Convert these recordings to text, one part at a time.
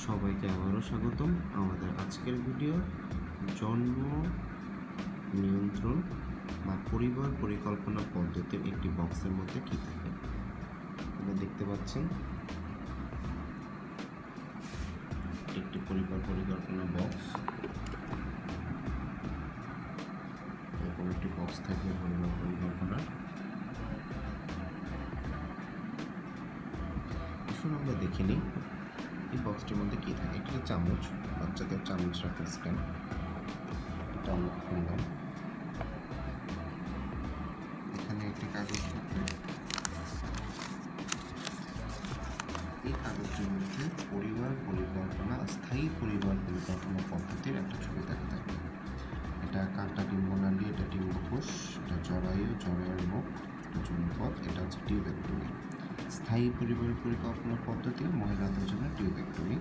সবাইকে আবারও স্বাগতম আমাদের আজকের ভিডিও। জন্ম নিয়ন্ত্রণ বা পরিবার পরিকল্পনা পদ্ধতির একটি বক্সের মধ্যে কী থাকে এটা দেখতে পাচ্ছেন। একটি পরিবার পরিকল্পনা বক্স, এরকম একটি বক্স থাকবে পরিবার পরিকল্পনা। আসুন আমরা দেখে নিই এই বক্সটির মধ্যে কী থাকে। একটি চামচ, বাচ্চাদের চামচ রাখার স্ট্যান্ড, এটা আমরা খুললাম। এখানে একটি কাগজ থাকবে, এই কাগজটির মধ্যে পরিবার পরিকল্পনা, স্থায়ী পরিবার পরিকল্পনা পদ্ধতির একটা ছবি দেখা থাকবে। এটা কাঁটা ডিম্বনালী, এটা ডিম্বকোষ, এটা জরায়ু, জরায়ুর মুখ, এটা যৌনপথ, এটা হচ্ছে টিউবেক্টমি। স্থায়ী পরিবার পরিকল্পনা পদ্ধতি মহিলাদের জন্য টিউবেক্টমি,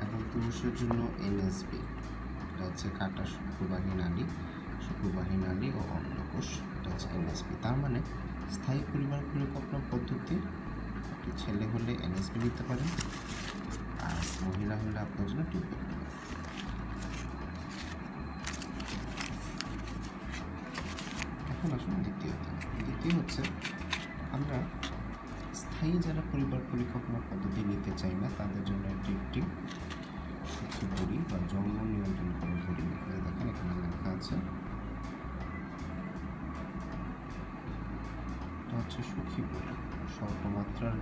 এবং পুরুষের জন্য এনএসবি, এটা হচ্ছে কাঁটা শুক্রবাহী নালী ও অন্ডকোষ, এটা হচ্ছে এনএসবি। তার মানে স্থায়ী পরিবার পরিকল্পনা পদ্ধতি একটি ছেলে হলে এনএসবি নিতে পারেন, আর মহিলা হলে আপনার জন্য টিউবেক্টমি। এখন আসুন দ্বিতীয় হচ্ছে আমরা স্থায়ী যারা পরিবার পরিকল্পনা পদ্ধতি নিতে চাই না তাদের জন্য একটি সুখী বড়ি বা জন্ম নিয়ন্ত্রণ করা বড়ি। দেখেন এখানে লেখা আছে, এটা হচ্ছে সুখী বড়ি, স্বল্পমাত্রার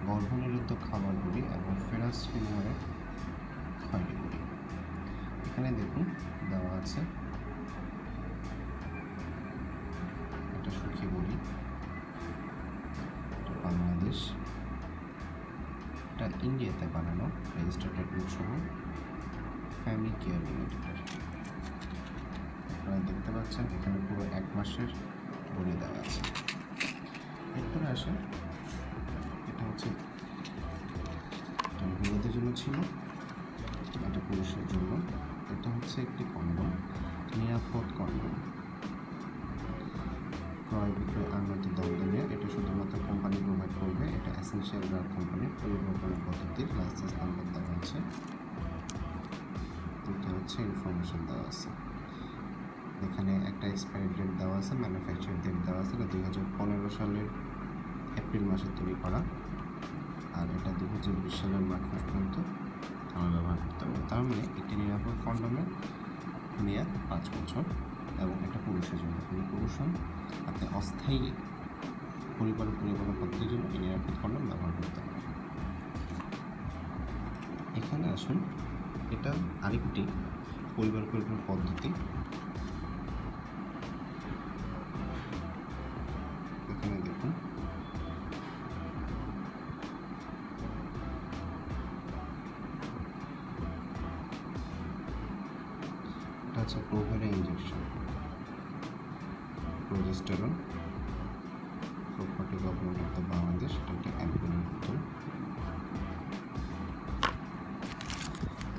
গর্ভনিরোধক খাবার বড়ি এবং ফেরাস ফিনোয়ারের খয়েরি বড়ি। এখানে দেখুন দেওয়া আছে এটা সুখী বড়ি, বাংলাদেশ, এটা ইন্ডিয়াতে বানানো, রেজিস্টার্ড ট্রিটমেন্ট সহ, ফ্যামিলি কেয়ার লিমিটেড। আপনারা দেখতে পাচ্ছেন এখানে পুরো 1 মাসের বড়ি দেওয়া আছে। এরপরে আসে, এটা হচ্ছে মহিলাদের জন্য ছিল, এটা পুরুষের জন্য। এটা হচ্ছে একটি কন্ডম, নিরাপদ কন্ডম, ক্রয় বিক্রয় আইনত দ্বন্দ্ব নিয়ে। এটা শুধুমাত্র কোম্পানি প্রোভাইড করবে। এটা এসেনশিয়াল ড্রাগ কোম্পানির পরিকল্পনা পদ্ধতির লাইসেন্স নাম্বার দেওয়া আছে, এটা হচ্ছে ইনফরমেশন দেওয়া আছে। এখানে একটা এক্সপায়ারি ডেট দেওয়া আছে, ম্যানুফ্যাকচার ডেট দেওয়া আছে। এটা 2015 সালের এপ্রিল মাসে তৈরি করা, আর এটা 2020 সালের মার্চ মাস পর্যন্ত আমরা ব্যবহার করতে পারবো। তার মানে একটি নিরাপদ কন্ডমের মেয়াদ 5 বছর, এবং এটা পুরুষের জন্য। কোনো পুরুষ হন, আপনি অস্থায়ী পরিবার পরিকল্পনা পদ্ধতির জন্য এই নিরাপদ কন্ডম ব্যবহার করতে পারেন। এখানে আসুন, এটা আরেকটি পরিবার পরিকল্পনা পদ্ধতি। এখানে দেখুন এটা হচ্ছে Provera injection, progesterone, property government of Bangladesh, এটা একটা অ্যাম্পুলের বোতল।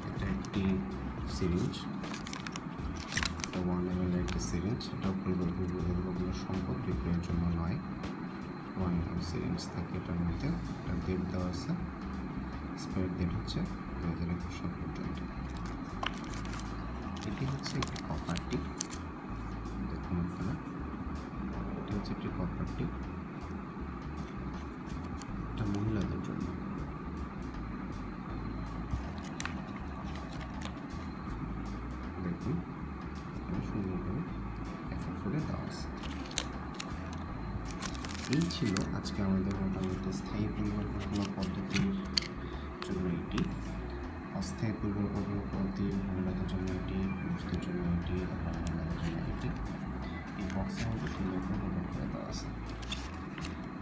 এটা একটি সিরিঞ্জ, এটা 1 ml একটি সিরিঞ্জ। এটাও পরিবার পরিকল্পনা সম্পদ, বিক্রয়ের জন্য নয়। 1 ml সিরিঞ্জ থাকে এটার মধ্যে। এটার ডেট দেওয়া আছে, এক্সপায়ার ডেট হচ্ছে 2021 সাল পর্যন্ত। এটি হচ্ছে একটি কপার টিপ, দেখুন আপনারা, এটি হচ্ছে একটি কপার টিপ, এটা মহিলাদের জন্য। দেখুন সুন্দরভাবে এক করে দেওয়া আছে। এই ছিল আজকে আমাদের মোটামুটি স্থায়ী পরিবার পরিকল্পনা পদ্ধতির জন্য এটি, অস্থায়ী পরিবার পরিকল্পনা পদ্ধতি মহিলাদের জন্য এটি, পুরুষদের জন্য এটি, এবং মহিলাদের জন্য এটি। এই বক্সের মধ্যে সুন্দর করে ব্যবহার করে দেওয়া আছে।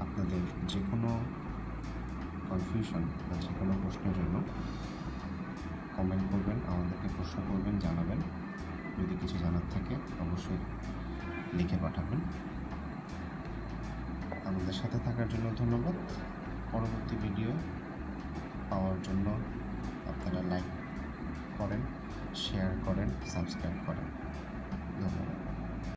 আপনাদের যে কোনো কনফিউশন বা যে কোনো প্রশ্নের জন্য কমেন্ট করবেন, আমাদেরকে প্রশ্ন করবেন, জানাবেন। যদি কিছু জানার থাকে অবশ্যই লিখে পাঠাবেন। আমাদের সাথে থাকার জন্য ধন্যবাদ। পরবর্তী ভিডিও পাওয়ার জন্য আপনারা লাইক করেন, শেয়ার করেন, সাবস্ক্রাইব করেন। ধন্যবাদ।